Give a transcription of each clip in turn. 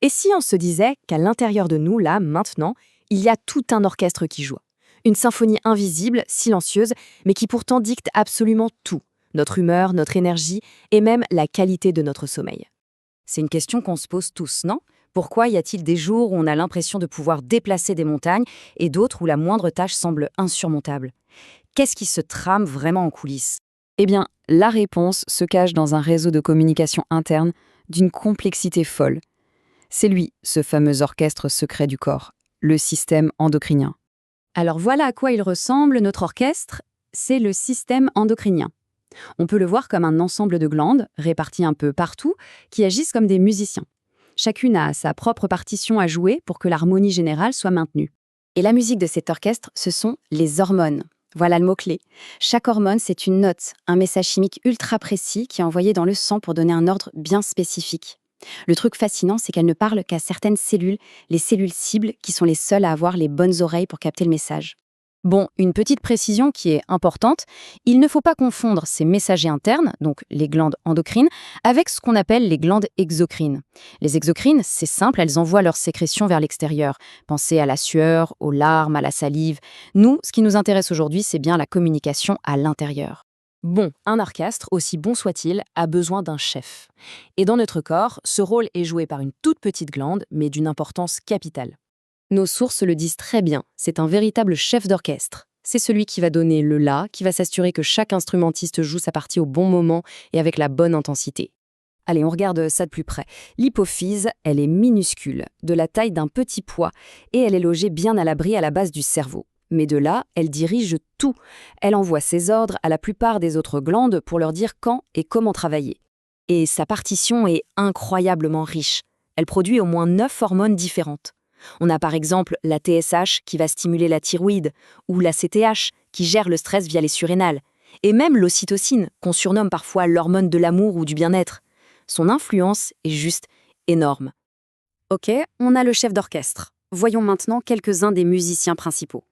Et si on se disait qu'à l'intérieur de nous, là, maintenant, il y a tout un orchestre qui joue? Une symphonie invisible, silencieuse, mais qui pourtant dicte absolument tout. Notre humeur, notre énergie et même la qualité de notre sommeil. C'est une question qu'on se pose tous, non? Pourquoi y a-t-il des jours où on a l'impression de pouvoir déplacer des montagnes et d'autres où la moindre tâche semble insurmontable? Qu'est-ce qui se trame vraiment en coulisses? Eh bien, la réponse se cache dans un réseau de communication interne d'une complexité folle. C'est lui, ce fameux orchestre secret du corps, le système endocrinien. Alors voilà à quoi il ressemble, notre orchestre, c'est le système endocrinien. On peut le voir comme un ensemble de glandes, réparties un peu partout, qui agissent comme des musiciens. Chacune a sa propre partition à jouer pour que l'harmonie générale soit maintenue. Et la musique de cet orchestre, ce sont les hormones. Voilà le mot-clé. Chaque hormone, c'est une note, un message chimique ultra précis qui est envoyé dans le sang pour donner un ordre bien spécifique. Le truc fascinant, c'est qu'elle ne parle qu'à certaines cellules, les cellules cibles, qui sont les seules à avoir les bonnes oreilles pour capter le message. Bon, une petite précision qui est importante, il ne faut pas confondre ces messagers internes, donc les glandes endocrines, avec ce qu'on appelle les glandes exocrines. Les exocrines, c'est simple, elles envoient leurs sécrétions vers l'extérieur. Pensez à la sueur, aux larmes, à la salive. Nous, ce qui nous intéresse aujourd'hui, c'est bien la communication à l'intérieur. Bon, un orchestre, aussi bon soit-il, a besoin d'un chef. Et dans notre corps, ce rôle est joué par une toute petite glande, mais d'une importance capitale. Nos sources le disent très bien, c'est un véritable chef d'orchestre. C'est celui qui va donner le la, qui va s'assurer que chaque instrumentiste joue sa partie au bon moment et avec la bonne intensité. Allez, on regarde ça de plus près. L'hypophyse, elle est minuscule, de la taille d'un petit pois, et elle est logée bien à l'abri à la base du cerveau. Mais de là, elle dirige tout. Elle envoie ses ordres à la plupart des autres glandes pour leur dire quand et comment travailler. Et sa partition est incroyablement riche. Elle produit au moins 9 hormones différentes. On a par exemple la TSH qui va stimuler la thyroïde, ou la CTH qui gère le stress via les surrénales, et même l'ocytocine, qu'on surnomme parfois l'hormone de l'amour ou du bien-être. Son influence est juste énorme. Ok, on a le chef d'orchestre. Voyons maintenant quelques-uns des musiciens principaux.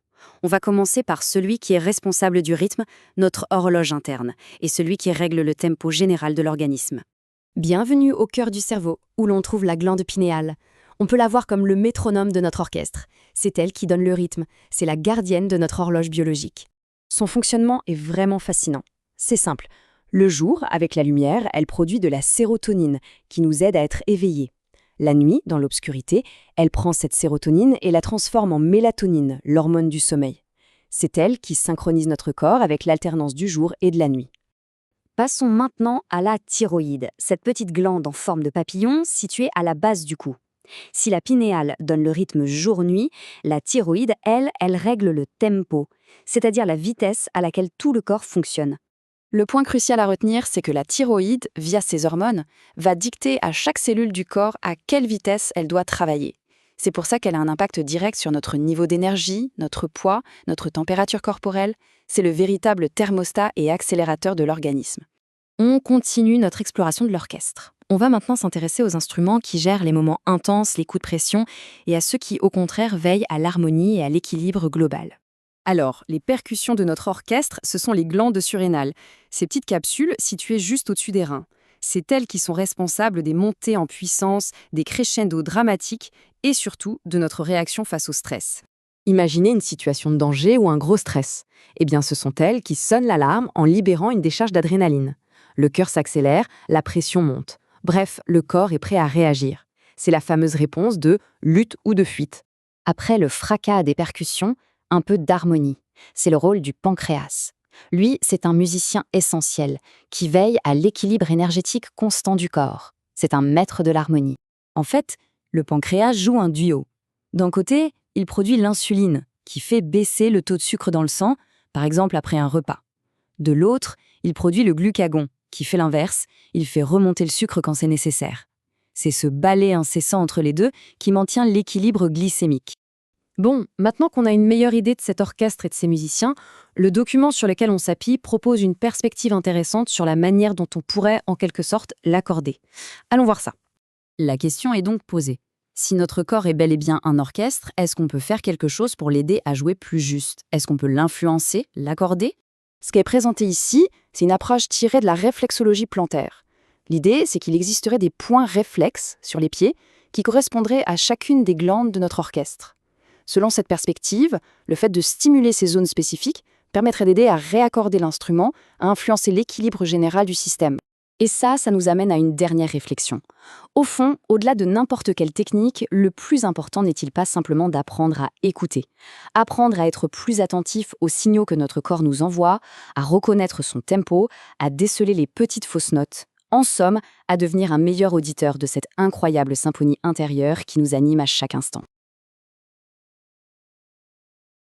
On va commencer par celui qui est responsable du rythme, notre horloge interne, et celui qui règle le tempo général de l'organisme. Bienvenue au cœur du cerveau, où l'on trouve la glande pinéale. On peut la voir comme le métronome de notre orchestre. C'est elle qui donne le rythme, c'est la gardienne de notre horloge biologique. Son fonctionnement est vraiment fascinant. C'est simple. Le jour, avec la lumière, elle produit de la sérotonine, qui nous aide à être éveillés. La nuit, dans l'obscurité, elle prend cette sérotonine et la transforme en mélatonine, l'hormone du sommeil. C'est elle qui synchronise notre corps avec l'alternance du jour et de la nuit. Passons maintenant à la thyroïde, cette petite glande en forme de papillon située à la base du cou. Si la pinéale donne le rythme jour-nuit, la thyroïde, elle règle le tempo, c'est-à-dire la vitesse à laquelle tout le corps fonctionne. Le point crucial à retenir, c'est que la thyroïde, via ses hormones, va dicter à chaque cellule du corps à quelle vitesse elle doit travailler. C'est pour ça qu'elle a un impact direct sur notre niveau d'énergie, notre poids, notre température corporelle. C'est le véritable thermostat et accélérateur de l'organisme. On continue notre exploration de l'orchestre. On va maintenant s'intéresser aux instruments qui gèrent les moments intenses, les coups de pression, et à ceux qui, au contraire, veillent à l'harmonie et à l'équilibre global. Alors, les percussions de notre orchestre, ce sont les glandes surrénales, ces petites capsules situées juste au-dessus des reins. C'est elles qui sont responsables des montées en puissance, des crescendos dramatiques et surtout de notre réaction face au stress. Imaginez une situation de danger ou un gros stress. Eh bien, ce sont elles qui sonnent l'alarme en libérant une décharge d'adrénaline. Le cœur s'accélère, la pression monte. Bref, le corps est prêt à réagir. C'est la fameuse réponse de lutte ou de fuite. Après le fracas des percussions, un peu d'harmonie. C'est le rôle du pancréas. Lui, c'est un musicien essentiel qui veille à l'équilibre énergétique constant du corps. C'est un maître de l'harmonie. En fait, le pancréas joue un duo. D'un côté, il produit l'insuline, qui fait baisser le taux de sucre dans le sang, par exemple après un repas. De l'autre, il produit le glucagon, qui fait l'inverse, il fait remonter le sucre quand c'est nécessaire. C'est ce balai incessant entre les deux qui maintient l'équilibre glycémique. Bon, maintenant qu'on a une meilleure idée de cet orchestre et de ses musiciens, le document sur lequel on s'appuie propose une perspective intéressante sur la manière dont on pourrait, en quelque sorte, l'accorder. Allons voir ça. La question est donc posée. Si notre corps est bel et bien un orchestre, est-ce qu'on peut faire quelque chose pour l'aider à jouer plus juste? Est-ce qu'on peut l'influencer, l'accorder? Ce qui est présenté ici, c'est une approche tirée de la réflexologie plantaire. L'idée, c'est qu'il existerait des points réflexes sur les pieds qui correspondraient à chacune des glandes de notre orchestre. Selon cette perspective, le fait de stimuler ces zones spécifiques permettrait d'aider à réaccorder l'instrument, à influencer l'équilibre général du système. Et ça nous amène à une dernière réflexion. Au fond, au-delà de n'importe quelle technique, le plus important n'est-il pas simplement d'apprendre à écouter, apprendre à être plus attentif aux signaux que notre corps nous envoie, à reconnaître son tempo, à déceler les petites fausses notes, en somme, à devenir un meilleur auditeur de cette incroyable symphonie intérieure qui nous anime à chaque instant.